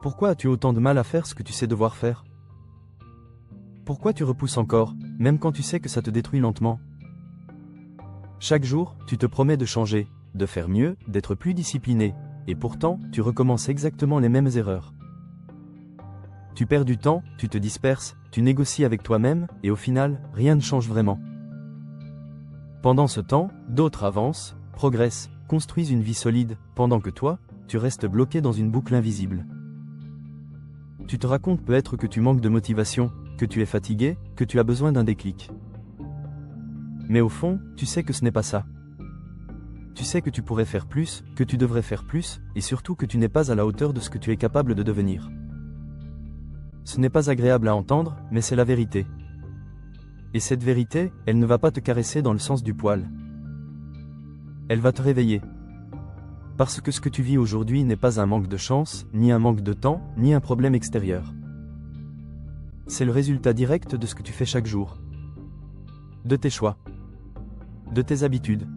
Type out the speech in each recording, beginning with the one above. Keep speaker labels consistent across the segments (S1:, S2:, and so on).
S1: Pourquoi as-tu autant de mal à faire ce que tu sais devoir faire? Pourquoi tu repousses encore, même quand tu sais que ça te détruit lentement? Chaque jour, tu te promets de changer, de faire mieux, d'être plus discipliné, et pourtant, tu recommences exactement les mêmes erreurs. Tu perds du temps, tu te disperses, tu négocies avec toi-même, et au final, rien ne change vraiment. Pendant ce temps, d'autres avancent, progressent, construisent une vie solide, pendant que toi, tu restes bloqué dans une boucle invisible. Tu te racontes peut-être que tu manques de motivation, que tu es fatigué, que tu as besoin d'un déclic. Mais au fond, tu sais que ce n'est pas ça. Tu sais que tu pourrais faire plus, que tu devrais faire plus, et surtout que tu n'es pas à la hauteur de ce que tu es capable de devenir. Ce n'est pas agréable à entendre, mais c'est la vérité. Et cette vérité, elle ne va pas te caresser dans le sens du poil. Elle va te réveiller. Parce que ce que tu vis aujourd'hui n'est pas un manque de chance, ni un manque de temps, ni un problème extérieur. C'est le résultat direct de ce que tu fais chaque jour. De tes choix. De tes habitudes.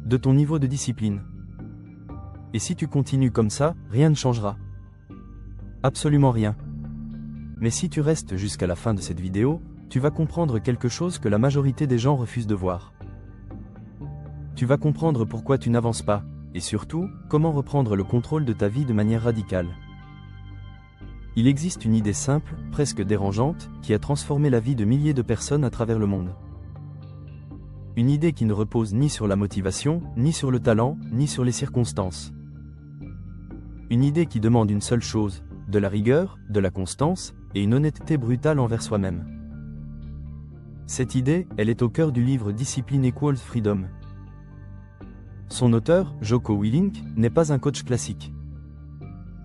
S1: De ton niveau de discipline. Et si tu continues comme ça, rien ne changera. Absolument rien. Mais si tu restes jusqu'à la fin de cette vidéo, tu vas comprendre quelque chose que la majorité des gens refusent de voir. Tu vas comprendre pourquoi tu n'avances pas, et surtout, comment reprendre le contrôle de ta vie de manière radicale. Il existe une idée simple, presque dérangeante, qui a transformé la vie de milliers de personnes à travers le monde. Une idée qui ne repose ni sur la motivation, ni sur le talent, ni sur les circonstances. Une idée qui demande une seule chose, de la rigueur, de la constance, et une honnêteté brutale envers soi-même. Cette idée, elle est au cœur du livre Discipline Equals Freedom. Son auteur, Jocko Willink, n'est pas un coach classique.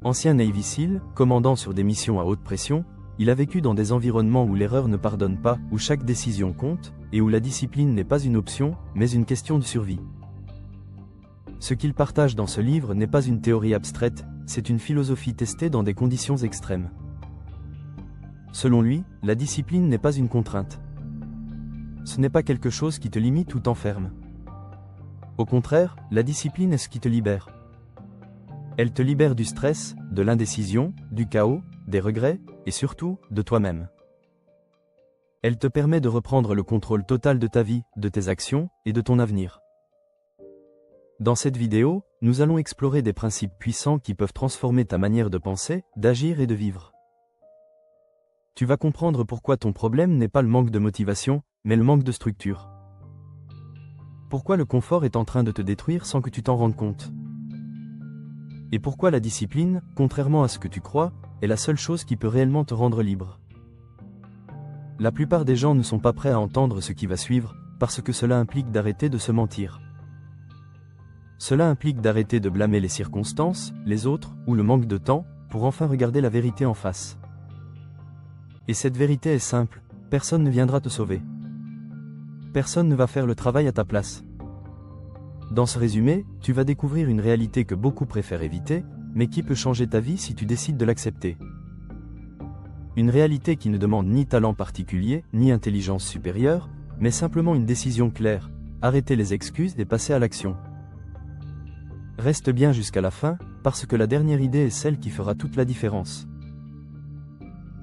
S1: Ancien Navy SEAL, commandant sur des missions à haute pression, il a vécu dans des environnements où l'erreur ne pardonne pas, où chaque décision compte, et où la discipline n'est pas une option, mais une question de survie. Ce qu'il partage dans ce livre n'est pas une théorie abstraite, c'est une philosophie testée dans des conditions extrêmes. Selon lui, la discipline n'est pas une contrainte. Ce n'est pas quelque chose qui te limite ou t'enferme. Au contraire, la discipline est ce qui te libère. Elle te libère du stress, de l'indécision, du chaos, des regrets, et surtout, de toi-même. Elle te permet de reprendre le contrôle total de ta vie, de tes actions, et de ton avenir. Dans cette vidéo, nous allons explorer des principes puissants qui peuvent transformer ta manière de penser, d'agir et de vivre. Tu vas comprendre pourquoi ton problème n'est pas le manque de motivation, mais le manque de structure. Pourquoi le confort est en train de te détruire sans que tu t'en rendes compte. Et pourquoi la discipline, contrairement à ce que tu crois, est la seule chose qui peut réellement te rendre libre. La plupart des gens ne sont pas prêts à entendre ce qui va suivre, parce que cela implique d'arrêter de se mentir. Cela implique d'arrêter de blâmer les circonstances, les autres, ou le manque de temps, pour enfin regarder la vérité en face. Et cette vérité est simple, personne ne viendra te sauver. Personne ne va faire le travail à ta place. Dans ce résumé, tu vas découvrir une réalité que beaucoup préfèrent éviter, mais qui peut changer ta vie si tu décides de l'accepter. Une réalité qui ne demande ni talent particulier, ni intelligence supérieure, mais simplement une décision claire, arrêter les excuses et passer à l'action. Reste bien jusqu'à la fin, parce que la dernière idée est celle qui fera toute la différence.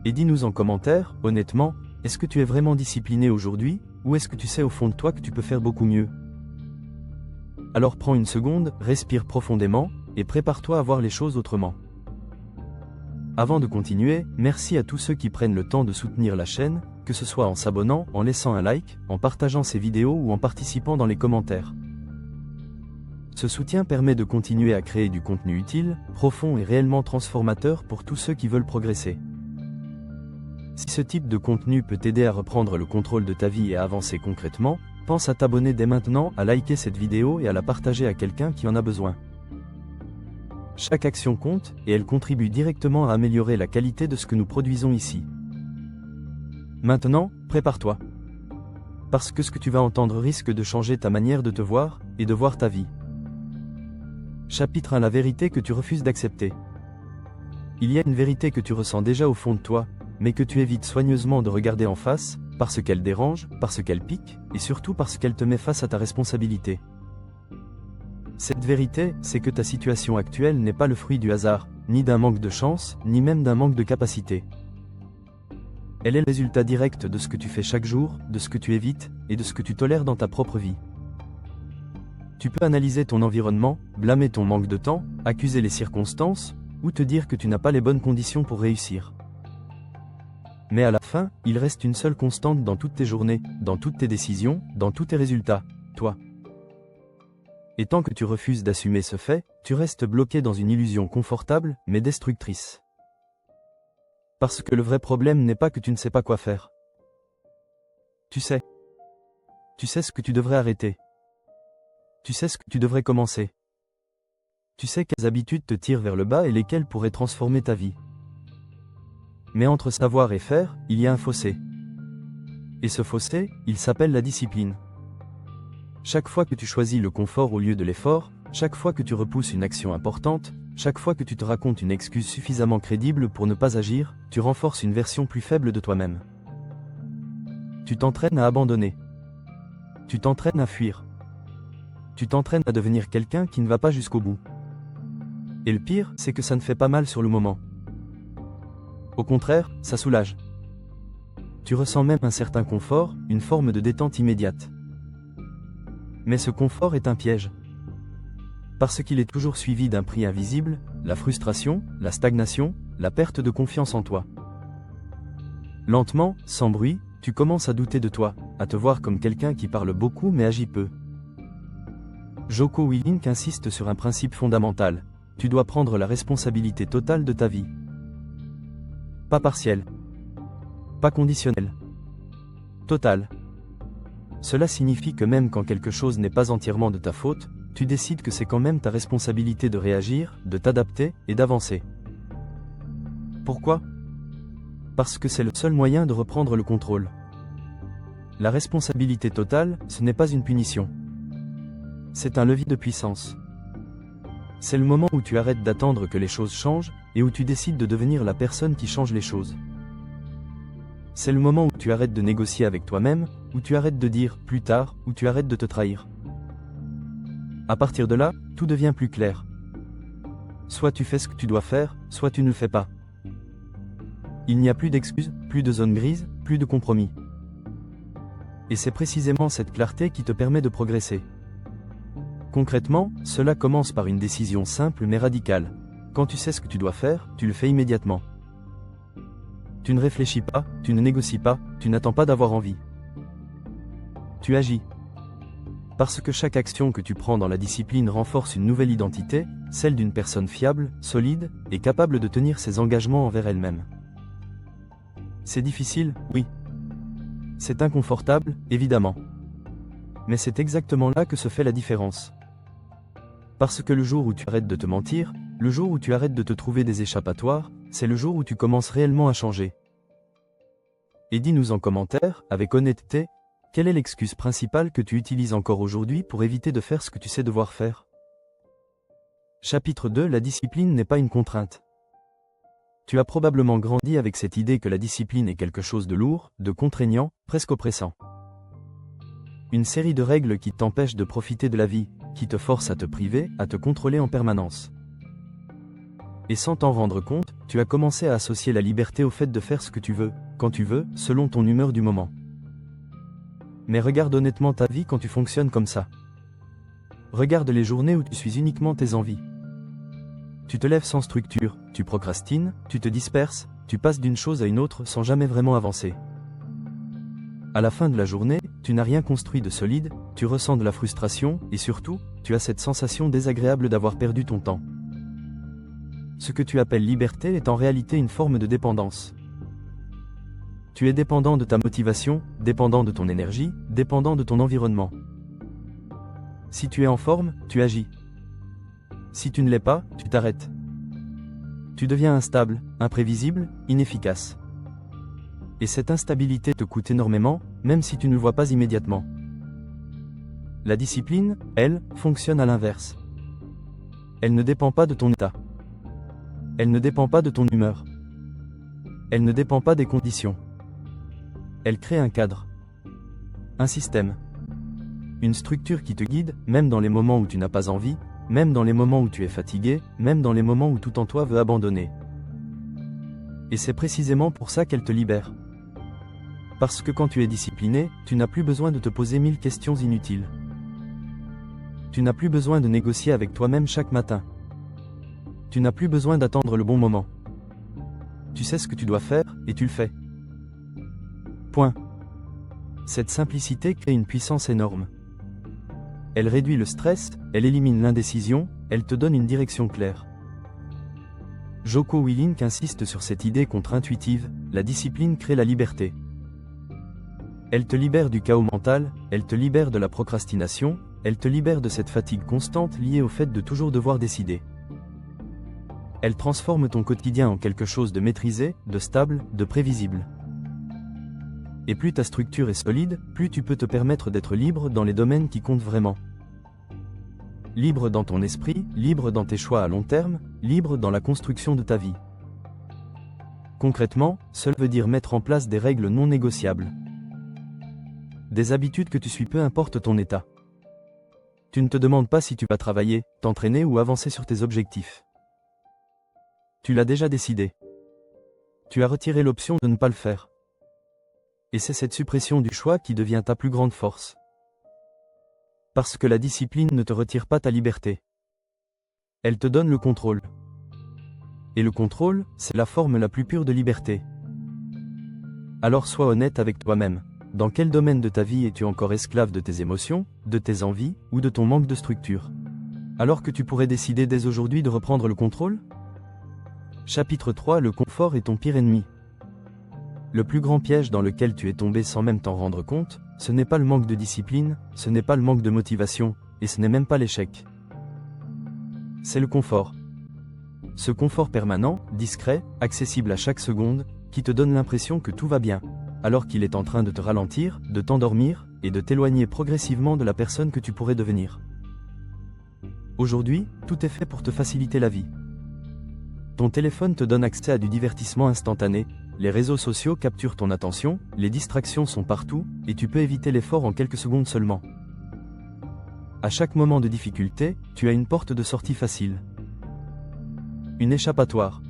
S1: Et dis-nous en commentaire, honnêtement, est-ce que tu es vraiment discipliné aujourd'hui, ou est-ce que tu sais au fond de toi que tu peux faire beaucoup mieux? Alors prends une seconde, respire profondément, et prépare-toi à voir les choses autrement. Avant de continuer, merci à tous ceux qui prennent le temps de soutenir la chaîne, que ce soit en s'abonnant, en laissant un like, en partageant ces vidéos ou en participant dans les commentaires. Ce soutien permet de continuer à créer du contenu utile, profond et réellement transformateur pour tous ceux qui veulent progresser. Si ce type de contenu peut t'aider à reprendre le contrôle de ta vie et à avancer concrètement, pense à t'abonner dès maintenant, à liker cette vidéo et à la partager à quelqu'un qui en a besoin. Chaque action compte, et elle contribue directement à améliorer la qualité de ce que nous produisons ici. Maintenant, prépare-toi. Parce que ce que tu vas entendre risque de changer ta manière de te voir, et de voir ta vie. Chapitre 1: La vérité que tu refuses d'accepter. Il y a une vérité que tu ressens déjà au fond de toi, mais que tu évites soigneusement de regarder en face, parce qu'elle dérange, parce qu'elle pique, et surtout parce qu'elle te met face à ta responsabilité. Cette vérité, c'est que ta situation actuelle n'est pas le fruit du hasard, ni d'un manque de chance, ni même d'un manque de capacité. Elle est le résultat direct de ce que tu fais chaque jour, de ce que tu évites, et de ce que tu tolères dans ta propre vie. Tu peux analyser ton environnement, blâmer ton manque de temps, accuser les circonstances, ou te dire que tu n'as pas les bonnes conditions pour réussir. Mais à la fin, il reste une seule constante dans toutes tes journées, dans toutes tes décisions, dans tous tes résultats, toi. Et tant que tu refuses d'assumer ce fait, tu restes bloqué dans une illusion confortable, mais destructrice. Parce que le vrai problème n'est pas que tu ne sais pas quoi faire. Tu sais. Tu sais ce que tu devrais arrêter. Tu sais ce que tu devrais commencer. Tu sais quelles habitudes te tirent vers le bas et lesquelles pourraient transformer ta vie. Mais entre savoir et faire, il y a un fossé. Et ce fossé, il s'appelle la discipline. Chaque fois que tu choisis le confort au lieu de l'effort, chaque fois que tu repousses une action importante, chaque fois que tu te racontes une excuse suffisamment crédible pour ne pas agir, tu renforces une version plus faible de toi-même. Tu t'entraînes à abandonner. Tu t'entraînes à fuir. Tu t'entraînes à devenir quelqu'un qui ne va pas jusqu'au bout. Et le pire, c'est que ça ne fait pas mal sur le moment. Au contraire, ça soulage. Tu ressens même un certain confort, une forme de détente immédiate. Mais ce confort est un piège. Parce qu'il est toujours suivi d'un prix invisible, la frustration, la stagnation, la perte de confiance en toi. Lentement, sans bruit, tu commences à douter de toi, à te voir comme quelqu'un qui parle beaucoup mais agit peu. Jocko Willink insiste sur un principe fondamental. Tu dois prendre la responsabilité totale de ta vie. Pas partielle. Pas conditionnelle. Totale. Cela signifie que même quand quelque chose n'est pas entièrement de ta faute, tu décides que c'est quand même ta responsabilité de réagir, de t'adapter et d'avancer. Pourquoi ? Parce que c'est le seul moyen de reprendre le contrôle. La responsabilité totale, ce n'est pas une punition. C'est un levier de puissance. C'est le moment où tu arrêtes d'attendre que les choses changent et où tu décides de devenir la personne qui change les choses. C'est le moment où tu arrêtes de négocier avec toi-même, où tu arrêtes de dire « plus tard » où tu arrêtes de te trahir. À partir de là, tout devient plus clair. Soit tu fais ce que tu dois faire, soit tu ne le fais pas. Il n'y a plus d'excuses, plus de zones grises, plus de compromis. Et c'est précisément cette clarté qui te permet de progresser. Concrètement, cela commence par une décision simple mais radicale. Quand tu sais ce que tu dois faire, tu le fais immédiatement. Tu ne réfléchis pas, tu ne négocies pas, tu n'attends pas d'avoir envie. Tu agis. Parce que chaque action que tu prends dans la discipline renforce une nouvelle identité, celle d'une personne fiable, solide, et capable de tenir ses engagements envers elle-même. C'est difficile, oui. C'est inconfortable, évidemment. Mais c'est exactement là que se fait la différence. Parce que le jour où tu arrêtes de te mentir, le jour où tu arrêtes de te trouver des échappatoires, c'est le jour où tu commences réellement à changer. Et dis-nous en commentaire, avec honnêteté, quelle est l'excuse principale que tu utilises encore aujourd'hui pour éviter de faire ce que tu sais devoir faire ? Chapitre 2 : La discipline n'est pas une contrainte. Tu as probablement grandi avec cette idée que la discipline est quelque chose de lourd, de contraignant, presque oppressant. Une série de règles qui t'empêchent de profiter de la vie, qui te forcent à te priver, à te contrôler en permanence. Et sans t'en rendre compte, tu as commencé à associer la liberté au fait de faire ce que tu veux, quand tu veux, selon ton humeur du moment. Mais regarde honnêtement ta vie quand tu fonctionnes comme ça. Regarde les journées où tu suis uniquement tes envies. Tu te lèves sans structure, tu procrastines, tu te disperses, tu passes d'une chose à une autre sans jamais vraiment avancer. À la fin de la journée, tu n'as rien construit de solide, tu ressens de la frustration, et surtout, tu as cette sensation désagréable d'avoir perdu ton temps. Ce que tu appelles liberté est en réalité une forme de dépendance. Tu es dépendant de ta motivation, dépendant de ton énergie, dépendant de ton environnement. Si tu es en forme, tu agis. Si tu ne l'es pas, tu t'arrêtes. Tu deviens instable, imprévisible, inefficace. Et cette instabilité te coûte énormément, même si tu ne le vois pas immédiatement. La discipline, elle, fonctionne à l'inverse. Elle ne dépend pas de ton état. Elle ne dépend pas de ton humeur. Elle ne dépend pas des conditions. Elle crée un cadre. Un système. Une structure qui te guide, même dans les moments où tu n'as pas envie, même dans les moments où tu es fatigué, même dans les moments où tout en toi veut abandonner. Et c'est précisément pour ça qu'elle te libère. Parce que quand tu es discipliné, tu n'as plus besoin de te poser 1000 questions inutiles. Tu n'as plus besoin de négocier avec toi-même chaque matin. Tu n'as plus besoin d'attendre le bon moment. Tu sais ce que tu dois faire, et tu le fais. Point. Cette simplicité crée une puissance énorme. Elle réduit le stress, elle élimine l'indécision, elle te donne une direction claire. Jocko Willink insiste sur cette idée contre-intuitive, la discipline crée la liberté. Elle te libère du chaos mental, elle te libère de la procrastination, elle te libère de cette fatigue constante liée au fait de toujours devoir décider. Elle transforme ton quotidien en quelque chose de maîtrisé, de stable, de prévisible. Et plus ta structure est solide, plus tu peux te permettre d'être libre dans les domaines qui comptent vraiment. Libre dans ton esprit, libre dans tes choix à long terme, libre dans la construction de ta vie. Concrètement, cela veut dire mettre en place des règles non négociables. Des habitudes que tu suis peu importe ton état. Tu ne te demandes pas si tu vas travailler, t'entraîner ou avancer sur tes objectifs. Tu l'as déjà décidé. Tu as retiré l'option de ne pas le faire. Et c'est cette suppression du choix qui devient ta plus grande force. Parce que la discipline ne te retire pas ta liberté. Elle te donne le contrôle. Et le contrôle, c'est la forme la plus pure de liberté. Alors sois honnête avec toi-même. Dans quel domaine de ta vie es-tu encore esclave de tes émotions, de tes envies, ou de ton manque de structure? Alors que tu pourrais décider dès aujourd'hui de reprendre le contrôle? Chapitre 3. Le confort est ton pire ennemi. Le plus grand piège dans lequel tu es tombé sans même t'en rendre compte, ce n'est pas le manque de discipline, ce n'est pas le manque de motivation, et ce n'est même pas l'échec. C'est le confort. Ce confort permanent, discret, accessible à chaque seconde, qui te donne l'impression que tout va bien, alors qu'il est en train de te ralentir, de t'endormir, et de t'éloigner progressivement de la personne que tu pourrais devenir. Aujourd'hui, tout est fait pour te faciliter la vie. Ton téléphone te donne accès à du divertissement instantané, les réseaux sociaux capturent ton attention, les distractions sont partout, et tu peux éviter l'effort en quelques secondes seulement. À chaque moment de difficulté, tu as une porte de sortie facile. Une échappatoire.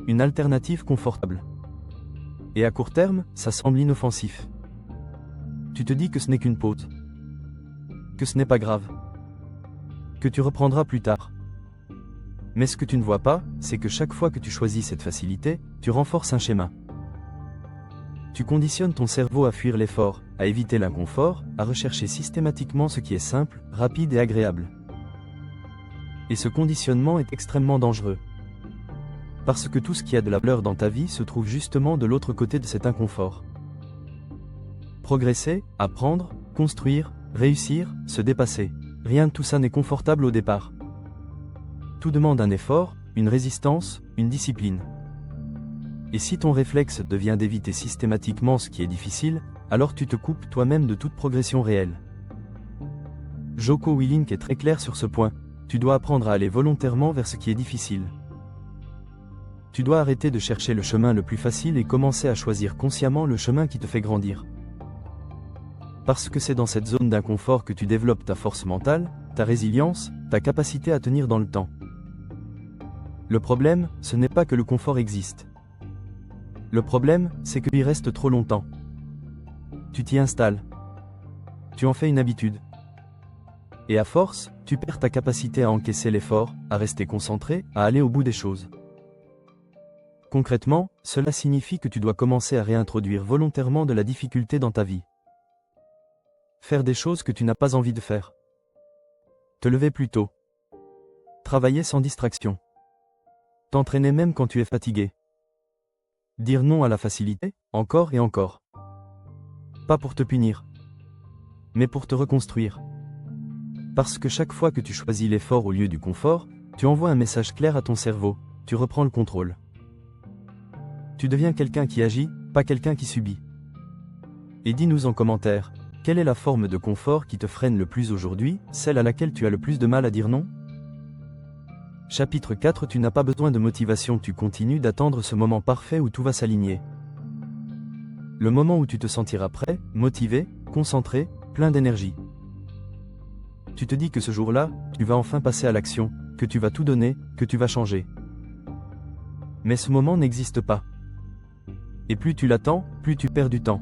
S1: Une alternative confortable. Et à court terme, ça semble inoffensif. Tu te dis que ce n'est qu'une pause. Que ce n'est pas grave. Que tu reprendras plus tard. Mais ce que tu ne vois pas, c'est que chaque fois que tu choisis cette facilité, tu renforces un schéma. Tu conditionnes ton cerveau à fuir l'effort, à éviter l'inconfort, à rechercher systématiquement ce qui est simple, rapide et agréable. Et ce conditionnement est extrêmement dangereux. Parce que tout ce qui a de la valeur dans ta vie se trouve justement de l'autre côté de cet inconfort. Progresser, apprendre, construire, réussir, se dépasser. Rien de tout ça n'est confortable au départ. Tout demande un effort, une résistance, une discipline. Et si ton réflexe devient d'éviter systématiquement ce qui est difficile, alors tu te coupes toi-même de toute progression réelle. Jocko Willink est très clair sur ce point, tu dois apprendre à aller volontairement vers ce qui est difficile. Tu dois arrêter de chercher le chemin le plus facile et commencer à choisir consciemment le chemin qui te fait grandir. Parce que c'est dans cette zone d'inconfort que tu développes ta force mentale, ta résilience, ta capacité à tenir dans le temps. Le problème, ce n'est pas que le confort existe. Le problème, c'est qu'il y reste trop longtemps. Tu t'y installes. Tu en fais une habitude. Et à force, tu perds ta capacité à encaisser l'effort, à rester concentré, à aller au bout des choses. Concrètement, cela signifie que tu dois commencer à réintroduire volontairement de la difficulté dans ta vie. Faire des choses que tu n'as pas envie de faire. Te lever plus tôt. Travailler sans distraction. T'entraîner même quand tu es fatigué. Dire non à la facilité, encore et encore. Pas pour te punir, mais pour te reconstruire. Parce que chaque fois que tu choisis l'effort au lieu du confort, tu envoies un message clair à ton cerveau, tu reprends le contrôle. Tu deviens quelqu'un qui agit, pas quelqu'un qui subit. Et dis-nous en commentaire, quelle est la forme de confort qui te freine le plus aujourd'hui, celle à laquelle tu as le plus de mal à dire non? Chapitre 4. Tu n'as pas besoin de motivation, tu continues d'attendre ce moment parfait où tout va s'aligner. Le moment où tu te sentiras prêt, motivé, concentré, plein d'énergie. Tu te dis que ce jour-là, tu vas enfin passer à l'action, que tu vas tout donner, que tu vas changer. Mais ce moment n'existe pas. Et plus tu l'attends, plus tu perds du temps.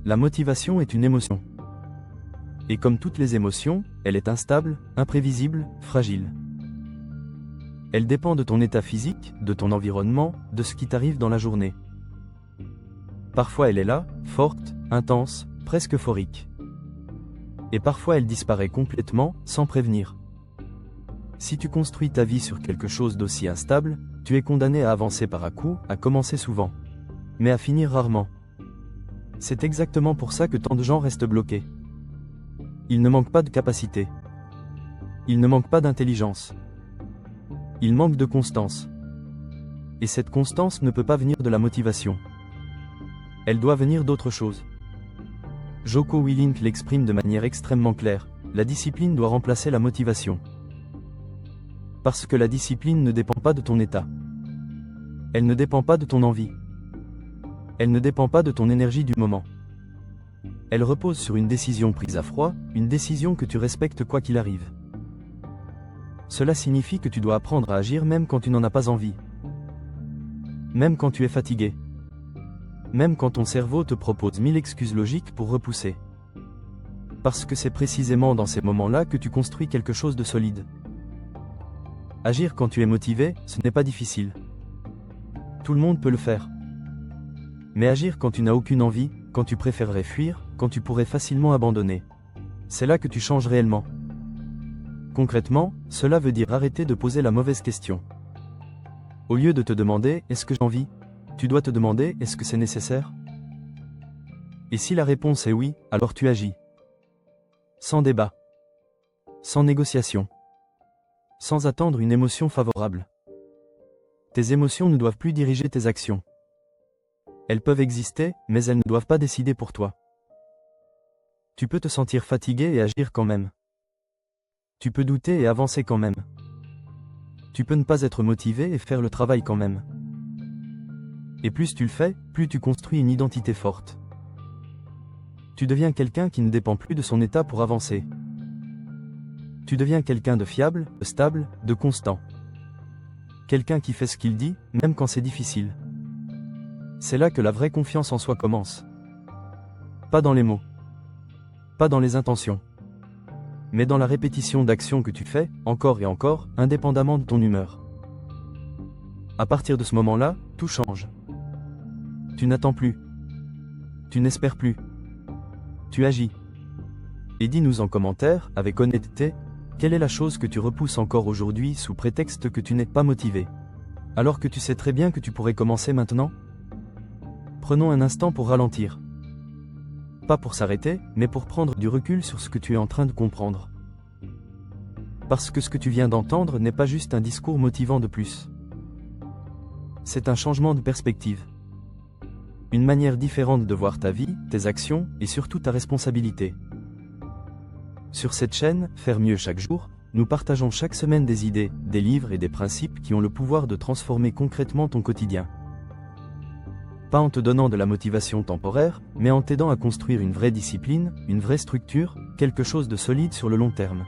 S1: La motivation est une émotion. Et comme toutes les émotions, elle est instable, imprévisible, fragile. Elle dépend de ton état physique, de ton environnement, de ce qui t'arrive dans la journée. Parfois elle est là, forte, intense, presque euphorique. Et parfois elle disparaît complètement, sans prévenir. Si tu construis ta vie sur quelque chose d'aussi instable, tu es condamné à avancer par à-coups, à commencer souvent. Mais à finir rarement. C'est exactement pour ça que tant de gens restent bloqués. Il ne manque pas de capacité. Il ne manque pas d'intelligence. Il manque de constance. Et cette constance ne peut pas venir de la motivation. Elle doit venir d'autre chose. Jocko Willink l'exprime de manière extrêmement claire, la discipline doit remplacer la motivation. Parce que la discipline ne dépend pas de ton état. Elle ne dépend pas de ton envie. Elle ne dépend pas de ton énergie du moment. Elle repose sur une décision prise à froid, une décision que tu respectes quoi qu'il arrive. Cela signifie que tu dois apprendre à agir même quand tu n'en as pas envie. Même quand tu es fatigué. Même quand ton cerveau te propose 1000 excuses logiques pour repousser. Parce que c'est précisément dans ces moments-là que tu construis quelque chose de solide. Agir quand tu es motivé, ce n'est pas difficile. Tout le monde peut le faire. Mais agir quand tu n'as aucune envie, quand tu préférerais fuir, quand tu pourrais facilement abandonner. C'est là que tu changes réellement. Concrètement, cela veut dire arrêter de poser la mauvaise question. Au lieu de te demander « est-ce que j'ai envie ?», tu dois te demander « est-ce que c'est nécessaire ?» Et si la réponse est oui, alors tu agis. Sans débat. Sans négociation. Sans attendre une émotion favorable. Tes émotions ne doivent plus diriger tes actions. Elles peuvent exister, mais elles ne doivent pas décider pour toi. Tu peux te sentir fatigué et agir quand même. Tu peux douter et avancer quand même. Tu peux ne pas être motivé et faire le travail quand même. Et plus tu le fais, plus tu construis une identité forte. Tu deviens quelqu'un qui ne dépend plus de son état pour avancer. Tu deviens quelqu'un de fiable, de stable, de constant. Quelqu'un qui fait ce qu'il dit, même quand c'est difficile. C'est là que la vraie confiance en soi commence. Pas dans les mots. Pas dans les intentions. Mais dans la répétition d'actions que tu fais, encore et encore, indépendamment de ton humeur. À partir de ce moment-là, tout change. Tu n'attends plus. Tu n'espères plus. Tu agis. Et dis-nous en commentaire, avec honnêteté, quelle est la chose que tu repousses encore aujourd'hui sous prétexte que tu n'es pas motivé, alors que tu sais très bien que tu pourrais commencer maintenant ? Prenons un instant pour ralentir. Pas pour s'arrêter, mais pour prendre du recul sur ce que tu es en train de comprendre. Parce que ce que tu viens d'entendre n'est pas juste un discours motivant de plus. C'est un changement de perspective. Une manière différente de voir ta vie, tes actions, et surtout ta responsabilité. Sur cette chaîne, Faire mieux chaque jour, nous partageons chaque semaine des idées, des livres et des principes qui ont le pouvoir de transformer concrètement ton quotidien. Pas en te donnant de la motivation temporaire, mais en t'aidant à construire une vraie discipline, une vraie structure, quelque chose de solide sur le long terme.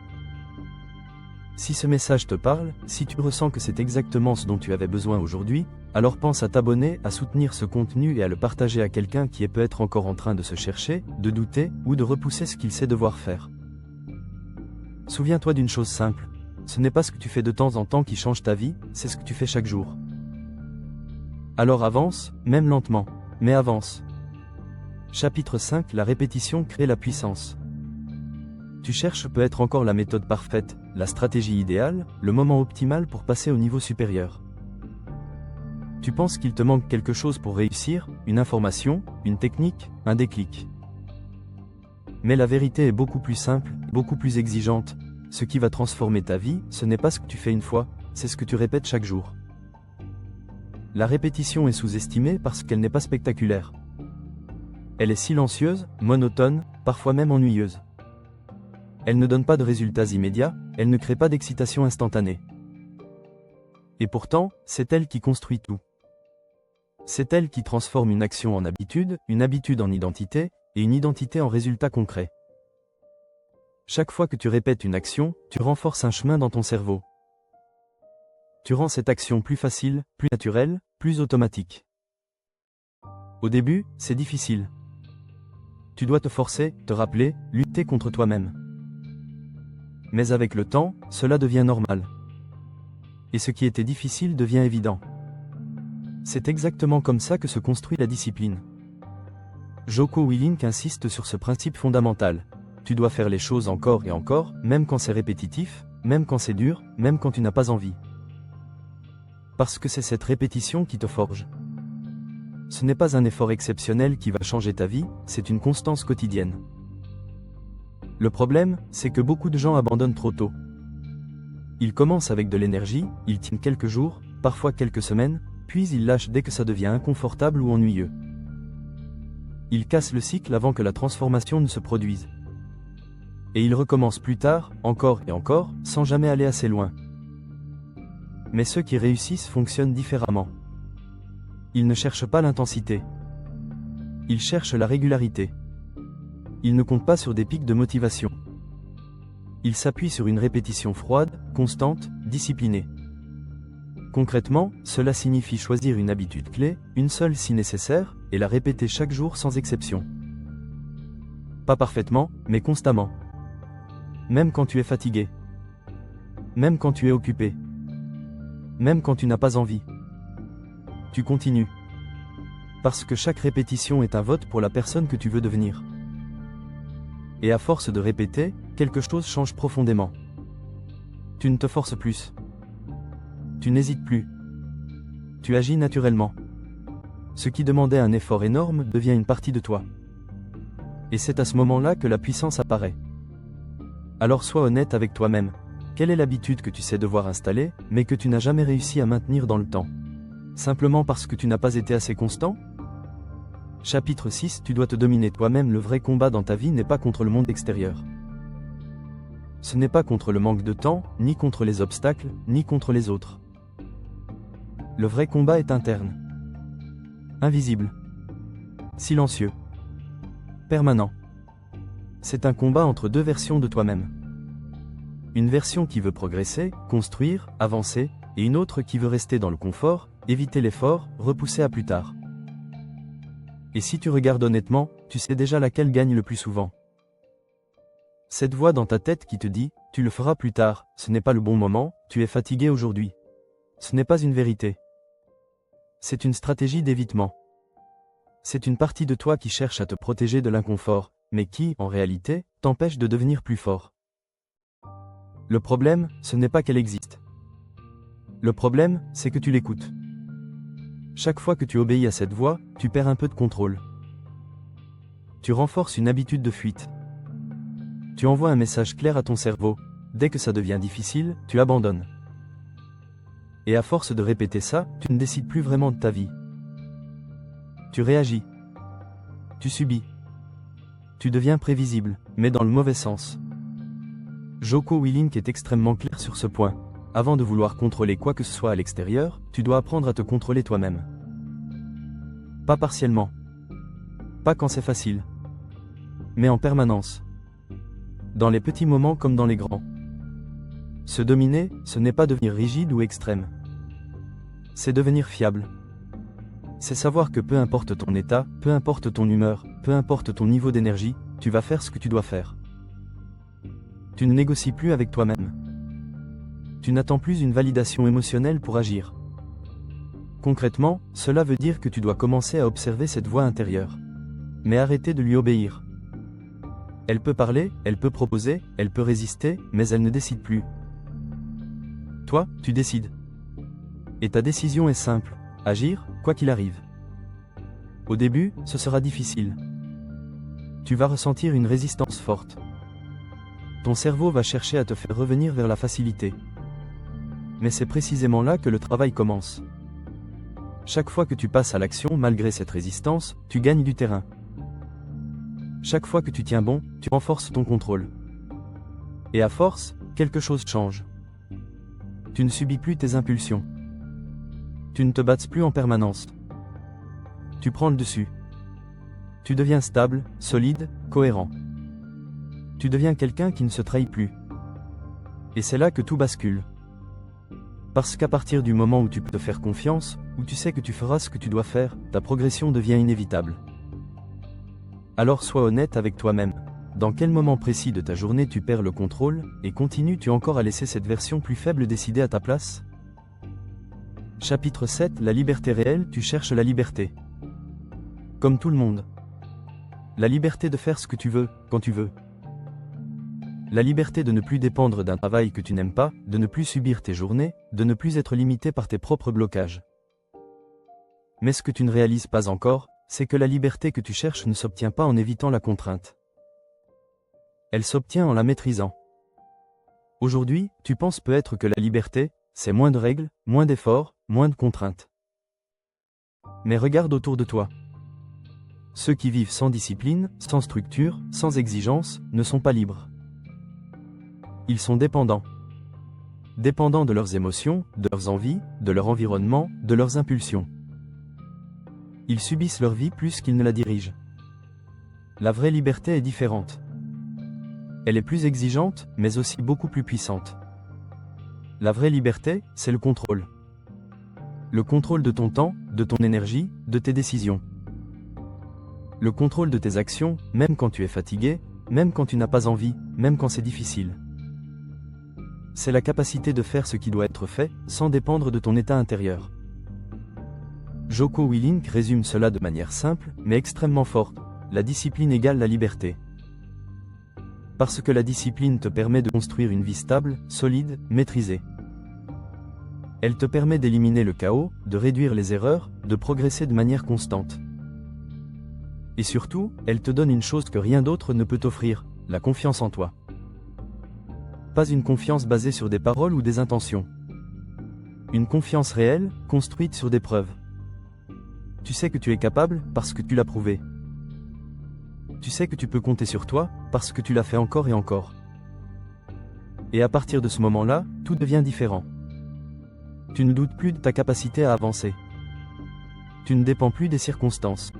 S1: Si ce message te parle, si tu ressens que c'est exactement ce dont tu avais besoin aujourd'hui, alors pense à t'abonner, à soutenir ce contenu et à le partager à quelqu'un qui est peut-être encore en train de se chercher, de douter, ou de repousser ce qu'il sait devoir faire. Souviens-toi d'une chose simple, ce n'est pas ce que tu fais de temps en temps qui change ta vie, c'est ce que tu fais chaque jour. Alors avance, même lentement, mais avance. Chapitre 5 : La répétition crée la puissance. Tu cherches peut-être encore la méthode parfaite, la stratégie idéale, le moment optimal pour passer au niveau supérieur. Tu penses qu'il te manque quelque chose pour réussir, une information, une technique, un déclic. Mais la vérité est beaucoup plus simple, beaucoup plus exigeante. Ce qui va transformer ta vie, ce n'est pas ce que tu fais une fois, c'est ce que tu répètes chaque jour. La répétition est sous-estimée parce qu'elle n'est pas spectaculaire. Elle est silencieuse, monotone, parfois même ennuyeuse. Elle ne donne pas de résultats immédiats, elle ne crée pas d'excitation instantanée. Et pourtant, c'est elle qui construit tout. C'est elle qui transforme une action en habitude, une habitude en identité, et une identité en résultat concret. Chaque fois que tu répètes une action, tu renforces un chemin dans ton cerveau. Tu rends cette action plus facile, plus naturelle, plus automatique. Au début, c'est difficile. Tu dois te forcer, te rappeler, lutter contre toi-même. Mais avec le temps, cela devient normal. Et ce qui était difficile devient évident. C'est exactement comme ça que se construit la discipline. Jocko Willink insiste sur ce principe fondamental. Tu dois faire les choses encore et encore, même quand c'est répétitif, même quand c'est dur, même quand tu n'as pas envie. Parce que c'est cette répétition qui te forge. Ce n'est pas un effort exceptionnel qui va changer ta vie, c'est une constance quotidienne. Le problème, c'est que beaucoup de gens abandonnent trop tôt. Ils commencent avec de l'énergie, ils tiennent quelques jours, parfois quelques semaines, puis ils lâchent dès que ça devient inconfortable ou ennuyeux. Ils cassent le cycle avant que la transformation ne se produise. Et ils recommencent plus tard, encore et encore, sans jamais aller assez loin. Mais ceux qui réussissent fonctionnent différemment. Ils ne cherchent pas l'intensité. Ils cherchent la régularité. Ils ne comptent pas sur des pics de motivation. Ils s'appuient sur une répétition froide, constante, disciplinée. Concrètement, cela signifie choisir une habitude clé, une seule si nécessaire, et la répéter chaque jour sans exception. Pas parfaitement, mais constamment. Même quand tu es fatigué. Même quand tu es occupé. Même quand tu n'as pas envie. Tu continues. Parce que chaque répétition est un vote pour la personne que tu veux devenir. Et à force de répéter, quelque chose change profondément. Tu ne te forces plus. Tu n'hésites plus. Tu agis naturellement. Ce qui demandait un effort énorme devient une partie de toi. Et c'est à ce moment-là que la puissance apparaît. Alors sois honnête avec toi-même. Quelle est l'habitude que tu sais devoir installer, mais que tu n'as jamais réussi à maintenir dans le temps? Simplement parce que tu n'as pas été assez constant? Chapitre 6. Tu dois te dominer toi-même. Le vrai combat dans ta vie n'est pas contre le monde extérieur. Ce n'est pas contre le manque de temps, ni contre les obstacles, ni contre les autres. Le vrai combat est interne. Invisible. Silencieux. Permanent. C'est un combat entre deux versions de toi-même. Une version qui veut progresser, construire, avancer, et une autre qui veut rester dans le confort, éviter l'effort, repousser à plus tard. Et si tu regardes honnêtement, tu sais déjà laquelle gagne le plus souvent. Cette voix dans ta tête qui te dit « Tu le feras plus tard, ce n'est pas le bon moment, tu es fatigué aujourd'hui ». Ce n'est pas une vérité. C'est une stratégie d'évitement. C'est une partie de toi qui cherche à te protéger de l'inconfort, mais qui, en réalité, t'empêche de devenir plus fort. Le problème, ce n'est pas qu'elle existe. Le problème, c'est que tu l'écoutes. Chaque fois que tu obéis à cette voix, tu perds un peu de contrôle. Tu renforces une habitude de fuite. Tu envoies un message clair à ton cerveau. Dès que ça devient difficile, tu abandonnes. Et à force de répéter ça, tu ne décides plus vraiment de ta vie. Tu réagis. Tu subis. Tu deviens prévisible, mais dans le mauvais sens. Jocko Willink est extrêmement clair sur ce point. Avant de vouloir contrôler quoi que ce soit à l'extérieur, tu dois apprendre à te contrôler toi-même. Pas partiellement. Pas quand c'est facile. Mais en permanence. Dans les petits moments comme dans les grands. Se dominer, ce n'est pas devenir rigide ou extrême. C'est devenir fiable. C'est savoir que peu importe ton état, peu importe ton humeur, peu importe ton niveau d'énergie, tu vas faire ce que tu dois faire. Tu ne négocies plus avec toi-même. Tu n'attends plus une validation émotionnelle pour agir. Concrètement, cela veut dire que tu dois commencer à observer cette voix intérieure. Mais arrêter de lui obéir. Elle peut parler, elle peut proposer, elle peut résister, mais elle ne décide plus. Toi, tu décides. Et ta décision est simple, agir, quoi qu'il arrive. Au début, ce sera difficile. Tu vas ressentir une résistance forte. Ton cerveau va chercher à te faire revenir vers la facilité. Mais c'est précisément là que le travail commence. Chaque fois que tu passes à l'action malgré cette résistance, tu gagnes du terrain. Chaque fois que tu tiens bon, tu renforces ton contrôle. Et à force, quelque chose change. Tu ne subis plus tes impulsions. Tu ne te battes plus en permanence. Tu prends le dessus. Tu deviens stable, solide, cohérent. tu deviens quelqu'un qui ne se trahit plus. Et c'est là que tout bascule. Parce qu'à partir du moment où tu peux te faire confiance, où tu sais que tu feras ce que tu dois faire, ta progression devient inévitable. Alors sois honnête avec toi-même. Dans quel moment précis de ta journée tu perds le contrôle, et continues-tu encore à laisser cette version plus faible décider à ta place? Chapitre 7, la liberté réelle, tu cherches la liberté. Comme tout le monde. La liberté de faire ce que tu veux, quand tu veux. La liberté de ne plus dépendre d'un travail que tu n'aimes pas, de ne plus subir tes journées, de ne plus être limité par tes propres blocages. Mais ce que tu ne réalises pas encore, c'est que la liberté que tu cherches ne s'obtient pas en évitant la contrainte. Elle s'obtient en la maîtrisant. Aujourd'hui, tu penses peut-être que la liberté, c'est moins de règles, moins d'efforts, moins de contraintes. Mais regarde autour de toi. Ceux qui vivent sans discipline, sans structure, sans exigence, ne sont pas libres. Ils sont dépendants. Dépendants de leurs émotions, de leurs envies, de leur environnement, de leurs impulsions. Ils subissent leur vie plus qu'ils ne la dirigent. La vraie liberté est différente. Elle est plus exigeante, mais aussi beaucoup plus puissante. La vraie liberté, c'est le contrôle. Le contrôle de ton temps, de ton énergie, de tes décisions. Le contrôle de tes actions, même quand tu es fatigué, même quand tu n'as pas envie, même quand c'est difficile. C'est la capacité de faire ce qui doit être fait, sans dépendre de ton état intérieur. Jocko Willink résume cela de manière simple, mais extrêmement forte. La discipline égale la liberté. Parce que la discipline te permet de construire une vie stable, solide, maîtrisée. Elle te permet d'éliminer le chaos, de réduire les erreurs, de progresser de manière constante. Et surtout, elle te donne une chose que rien d'autre ne peut t'offrir, la confiance en toi. Pas une confiance basée sur des paroles ou des intentions. Une confiance réelle, construite sur des preuves. Tu sais que tu es capable parce que tu l'as prouvé. Tu sais que tu peux compter sur toi parce que tu l'as fait encore et encore. Et à partir de ce moment-là, tout devient différent. Tu ne doutes plus de ta capacité à avancer. Tu ne dépends plus des circonstances.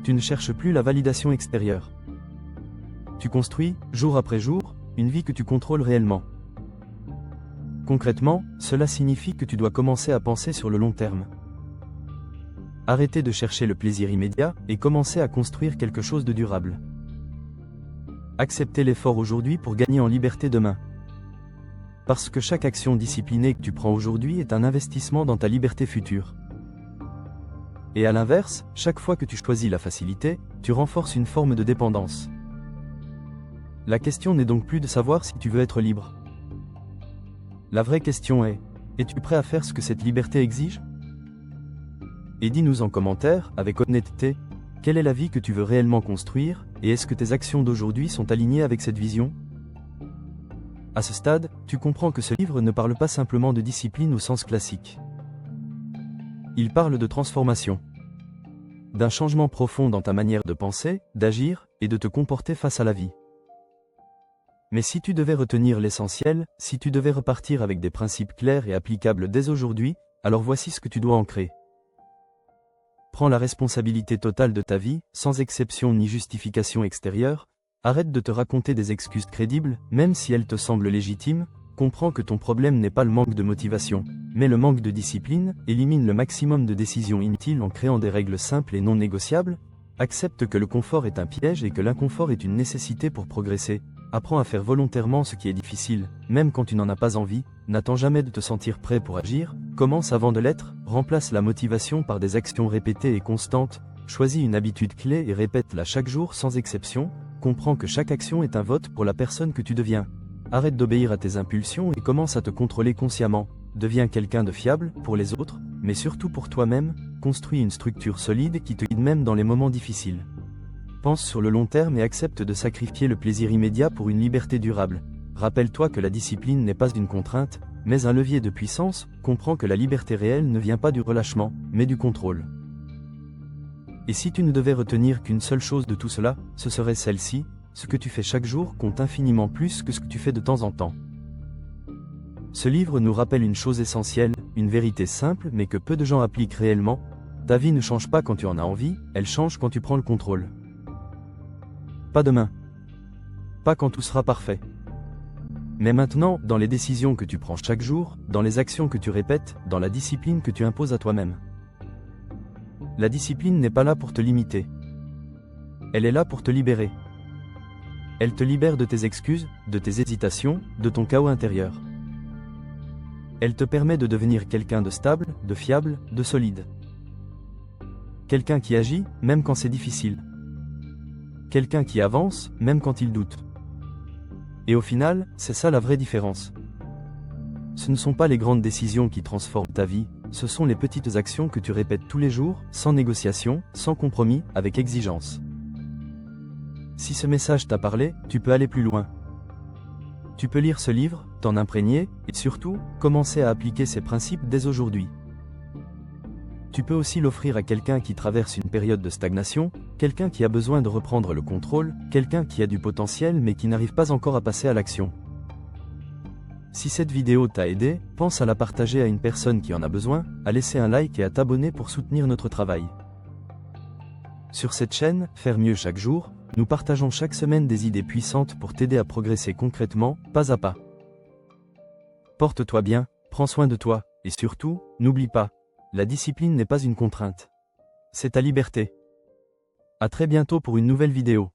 S1: Tu ne cherches plus la validation extérieure. Tu construis, jour après jour, une vie que tu contrôles réellement. Concrètement, cela signifie que tu dois commencer à penser sur le long terme. Arrêter de chercher le plaisir immédiat et commencer à construire quelque chose de durable. Accepter l'effort aujourd'hui pour gagner en liberté demain. Parce que chaque action disciplinée que tu prends aujourd'hui est un investissement dans ta liberté future. Et à l'inverse, chaque fois que tu choisis la facilité, tu renforces une forme de dépendance. La question n'est donc plus de savoir si tu veux être libre. La vraie question est, es-tu prêt à faire ce que cette liberté exige? Et dis-nous en commentaire, avec honnêteté, quelle est la vie que tu veux réellement construire, et est-ce que tes actions d'aujourd'hui sont alignées avec cette vision? À ce stade, tu comprends que ce livre ne parle pas simplement de discipline au sens classique. Il parle de transformation. D'un changement profond dans ta manière de penser, d'agir, et de te comporter face à la vie. Mais si tu devais retenir l'essentiel, si tu devais repartir avec des principes clairs et applicables dès aujourd'hui, alors voici ce que tu dois ancrer. Prends la responsabilité totale de ta vie, sans exception ni justification extérieure. Arrête de te raconter des excuses crédibles, même si elles te semblent légitimes. Comprends que ton problème n'est pas le manque de motivation, mais le manque de discipline. Élimine le maximum de décisions inutiles en créant des règles simples et non négociables. Accepte que le confort est un piège et que l'inconfort est une nécessité pour progresser. Apprends à faire volontairement ce qui est difficile, même quand tu n'en as pas envie. N'attends jamais de te sentir prêt pour agir. Commence avant de l'être. Remplace la motivation par des actions répétées et constantes. Choisis une habitude clé et répète-la chaque jour sans exception. Comprends que chaque action est un vote pour la personne que tu deviens. Arrête d'obéir à tes impulsions et commence à te contrôler consciemment. Deviens quelqu'un de fiable pour les autres, mais surtout pour toi-même. Construis une structure solide qui te guide même dans les moments difficiles. Pense sur le long terme et accepte de sacrifier le plaisir immédiat pour une liberté durable. Rappelle-toi que la discipline n'est pas une contrainte, mais un levier de puissance. Comprends que la liberté réelle ne vient pas du relâchement, mais du contrôle. Et si tu ne devais retenir qu'une seule chose de tout cela, ce serait celle-ci: ce que tu fais chaque jour compte infiniment plus que ce que tu fais de temps en temps. Ce livre nous rappelle une chose essentielle, une vérité simple mais que peu de gens appliquent réellement. Ta vie ne change pas quand tu en as envie, elle change quand tu prends le contrôle. Pas demain. pas quand tout sera parfait. Mais maintenant, dans les décisions que tu prends chaque jour, dans les actions que tu répètes, dans la discipline que tu imposes à toi-même. La discipline n'est pas là pour te limiter. Elle est là pour te libérer. Elle te libère de tes excuses, de tes hésitations, de ton chaos intérieur. Elle te permet de devenir quelqu'un de stable, de fiable, de solide. Quelqu'un qui agit, même quand c'est difficile. Quelqu'un qui avance, même quand il doute. Et au final, c'est ça la vraie différence. Ce ne sont pas les grandes décisions qui transforment ta vie, ce sont les petites actions que tu répètes tous les jours, sans négociation, sans compromis, avec exigence. Si ce message t'a parlé, tu peux aller plus loin. Tu peux lire ce livre, t'en imprégner, et surtout, commencer à appliquer ces principes dès aujourd'hui. Tu peux aussi l'offrir à quelqu'un qui traverse une période de stagnation, quelqu'un qui a besoin de reprendre le contrôle, quelqu'un qui a du potentiel mais qui n'arrive pas encore à passer à l'action. Si cette vidéo t'a aidé, pense à la partager à une personne qui en a besoin, à laisser un like et à t'abonner pour soutenir notre travail. Sur cette chaîne, Faire mieux chaque jour, nous partageons chaque semaine des idées puissantes pour t'aider à progresser concrètement, pas à pas. Porte-toi bien, prends soin de toi, et surtout, n'oublie pas, la discipline n'est pas une contrainte. C'est ta liberté. À très bientôt pour une nouvelle vidéo.